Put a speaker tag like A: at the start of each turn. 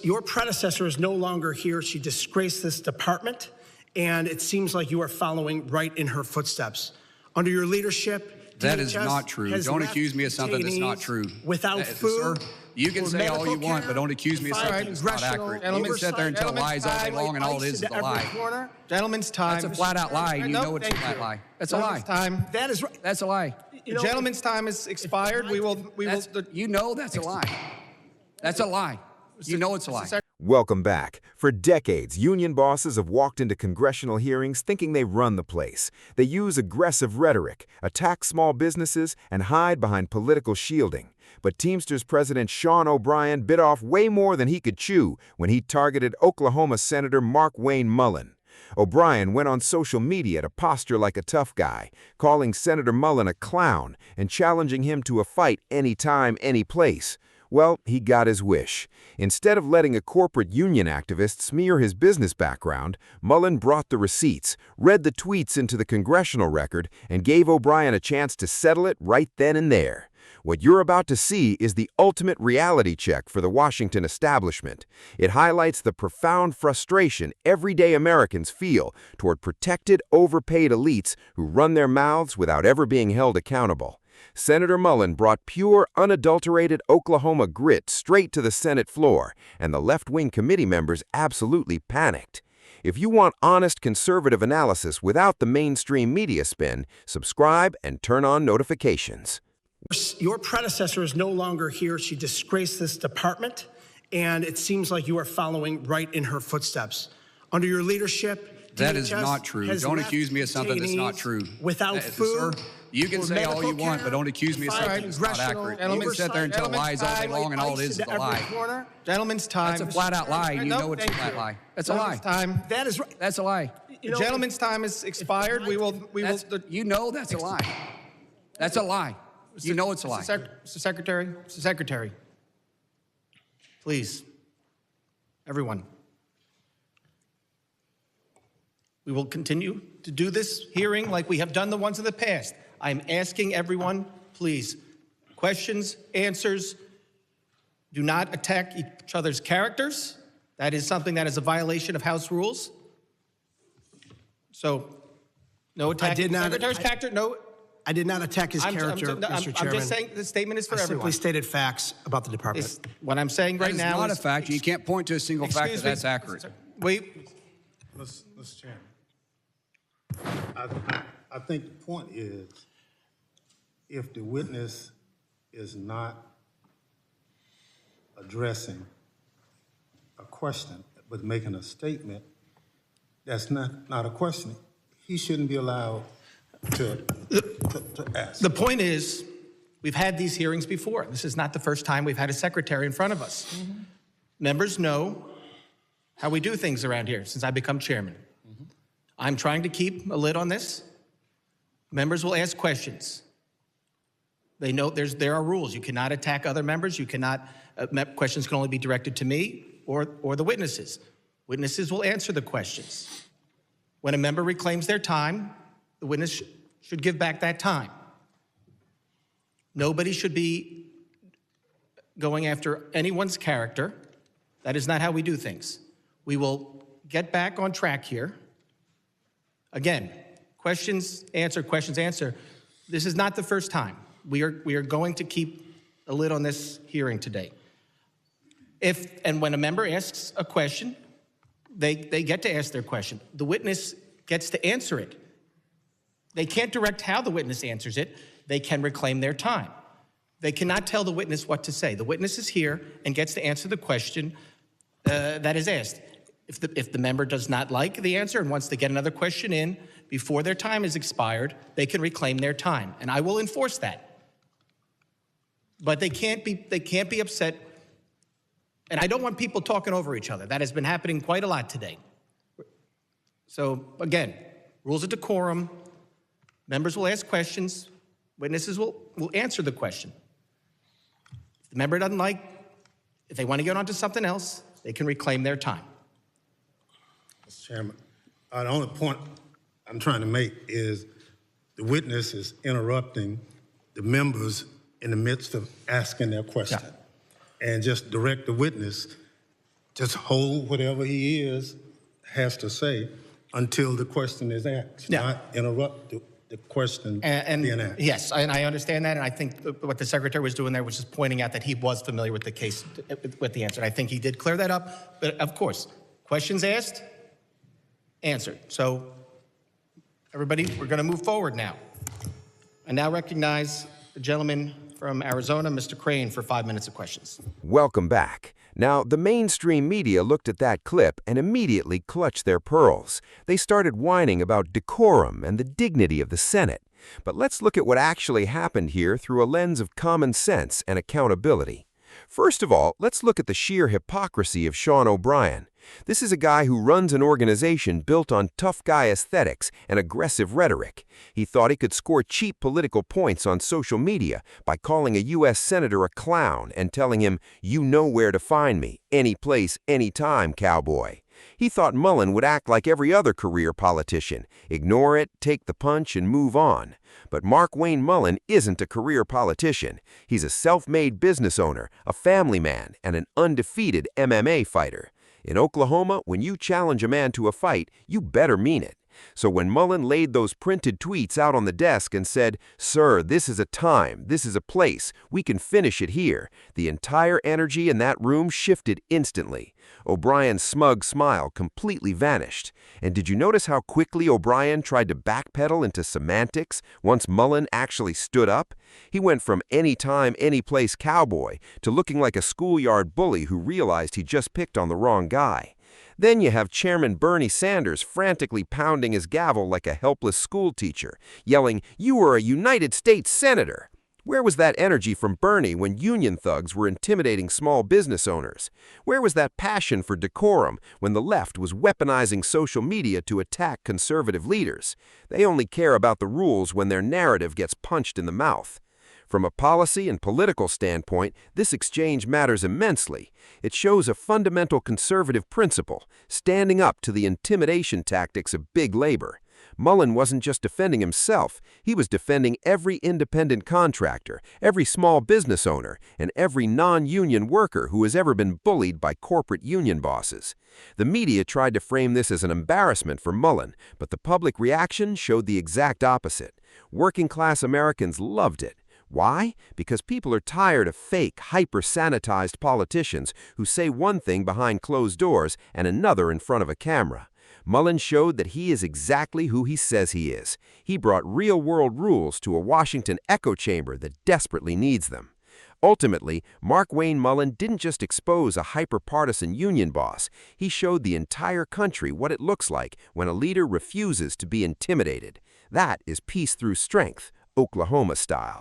A: Your predecessor is no longer here. She disgraced this department, and it seems like you are following right in her footsteps. Under your leadership,
B: that is not true. Don't accuse me of something that's not true.
A: Without food.
B: Sir, you can say all you want, but don't accuse me of something that's not accurate. You can sit there and tell lies all day long, and all it is a lie.
C: Gentleman's time.
B: That's a flat-out lie. You know it's a flat lie. That's a lie.
C: Time.
A: That is right.
B: That's a lie.
C: The gentleman's time is expired. We will.
B: You know that's a lie. That's a lie. You know it's a lie.
D: Welcome back. For decades, union bosses have walked into congressional hearings thinking they run the place. They use aggressive rhetoric, attack small businesses, and hide behind political shielding. But Teamsters President Sean O'Brien bit off way more than he could chew when he targeted Oklahoma Senator Mark Wayne Mullin. O'Brien went on social media to posture like a tough guy, calling Senator Mullin a clown and challenging him to a fight anytime, any place. Well, he got his wish. Instead of letting a corporate union activist smear his business background, Mullin brought the receipts, read the tweets into the congressional record, and gave O'Brien a chance to settle it right then and there. What you're about to see is the ultimate reality check for the Washington establishment. It highlights the profound frustration everyday Americans feel toward protected, overpaid elites who run their mouths without ever being held accountable. Senator Mullin brought pure, unadulterated Oklahoma grit straight to the Senate floor, and the left-wing committee members absolutely panicked. If you want honest conservative analysis without the mainstream media spin, subscribe and turn on notifications.
A: Your predecessor is no longer here. She disgraced this department, and it seems like you are following right in her footsteps. Under your leadership,
B: that is not true. Don't accuse me of something that's not true.
A: Without food.
B: Sir, you can say all you want, but don't accuse me of something that's not accurate. You can sit there and tell lies all day long, and all it is a lie.
C: Gentleman's time.
B: That's a flat-out lie. You know it's a flat lie. That's a lie.
C: Time.
A: That is right.
B: That's a lie.
C: The gentleman's time is expired. We will.
B: You know that's a lie. That's a lie. You know it's a lie.
C: Mr. Secretary. Mr. Secretary. Please. Everyone. We will continue to do this hearing like we have done the ones in the past. I'm asking everyone, please, questions, answers. Do not attack each other's characters. That is something that is a violation of House rules. So, no attack. Secretary's character. No.
A: I did not attack his character, Mr. Chairman.
C: I'm just saying the statement is for everyone.
A: I simply stated facts about the department.
C: What I'm saying right now
B: is not a fact. You can't point to a single fact that's accurate.
C: Wait.
E: Mr. Chairman, I think the point is, if the witness is not addressing a question but making a statement, that's not a question. He shouldn't be allowed to ask.
C: The point is, we've had these hearings before. This is not the first time we've had a secretary in front of us. Mm-hmm. Members know how we do things around here since I become chairman. Mm-hmm. I'm trying to keep a lid on this. Members will ask questions. They know there are rules. You cannot attack other members. You cannot, questions can only be directed to me or the witnesses. Witnesses will answer the questions. When a member reclaims their time, the witness should give back that time. Nobody should be going after anyone's character. That is not how we do things. We will get back on track here. Again, questions answer, questions answer. This is not the first time. We are going to keep a lid on this hearing today. And when a member asks a question, they get to ask their question. The witness gets to answer it. They can't direct how the witness answers it. They can reclaim their time. They cannot tell the witness what to say. The witness is here and gets to answer the question that is asked. If the member does not like the answer and wants to get another question in before their time is expired, they can reclaim their time, and I will enforce that. But they can't be upset, and I don't want people talking over each other. That has been happening quite a lot today. So again, rules of decorum. Members will ask questions. Witnesses will answer the question. If the member doesn't like, if they want to get on to something else, they can reclaim their time.
E: Mr. Chairman, the only point I'm trying to make is the witness is interrupting the members in the midst of asking their question. Yeah. And just direct the witness just hold whatever he has to say until the question is asked, not interrupt the question being asked.
C: Yes, and I understand that, and I think what the secretary was doing there was just pointing out that he was familiar with the case, with the answer. And I think he did clear that up, but of course, questions asked, answered. So, everybody, we're going to move forward now. I now recognize the gentleman from Arizona, Mr. Crane, for 5 minutes of questions.
D: Welcome back. Now, the mainstream media looked at that clip and immediately clutched their pearls. They started whining about decorum and the dignity of the Senate. But let's look at what actually happened here through a lens of common sense and accountability. First of all, let's look at the sheer hypocrisy of Sean O'Brien. This is a guy who runs an organization built on tough guy aesthetics and aggressive rhetoric. He thought he could score cheap political points on social media by calling a U.S. senator a clown and telling him, "You know where to find me, any place, any time, cowboy." He thought Mullin would act like every other career politician, ignore it, take the punch, and move on. But Mark Wayne Mullin isn't a career politician. He's a self-made business owner, a family man, and an undefeated MMA fighter. In Oklahoma, when you challenge a man to a fight, you better mean it. So when Mullin laid those printed tweets out on the desk and said, "Sir, this is a time, this is a place, we can finish it here," the entire energy in that room shifted instantly. O'Brien's smug smile completely vanished. And did you notice how quickly O'Brien tried to backpedal into semantics once Mullin actually stood up? He went from anytime, anyplace cowboy to looking like a schoolyard bully who realized he just picked on the wrong guy. Then you have Chairman Bernie Sanders frantically pounding his gavel like a helpless schoolteacher, yelling, "You are a United States Senator!" Where was that energy from Bernie when union thugs were intimidating small business owners? Where was that passion for decorum when the left was weaponizing social media to attack conservative leaders? They only care about the rules when their narrative gets punched in the mouth. From a policy and political standpoint, this exchange matters immensely. It shows a fundamental conservative principle, standing up to the intimidation tactics of big labor. Mullin wasn't just defending himself, he was defending every independent contractor, every small business owner, and every non-union worker who has ever been bullied by corporate union bosses. The media tried to frame this as an embarrassment for Mullin, but the public reaction showed the exact opposite. Working-class Americans loved it. Why? Because people are tired of fake, hyper-sanitized politicians who say one thing behind closed doors and another in front of a camera. Mullin showed that he is exactly who he says he is. He brought real-world rules to a Washington echo chamber that desperately needs them. Ultimately, Mark Wayne Mullin didn't just expose a hyper-partisan union boss. He showed the entire country what it looks like when a leader refuses to be intimidated. That is peace through strength, Oklahoma style.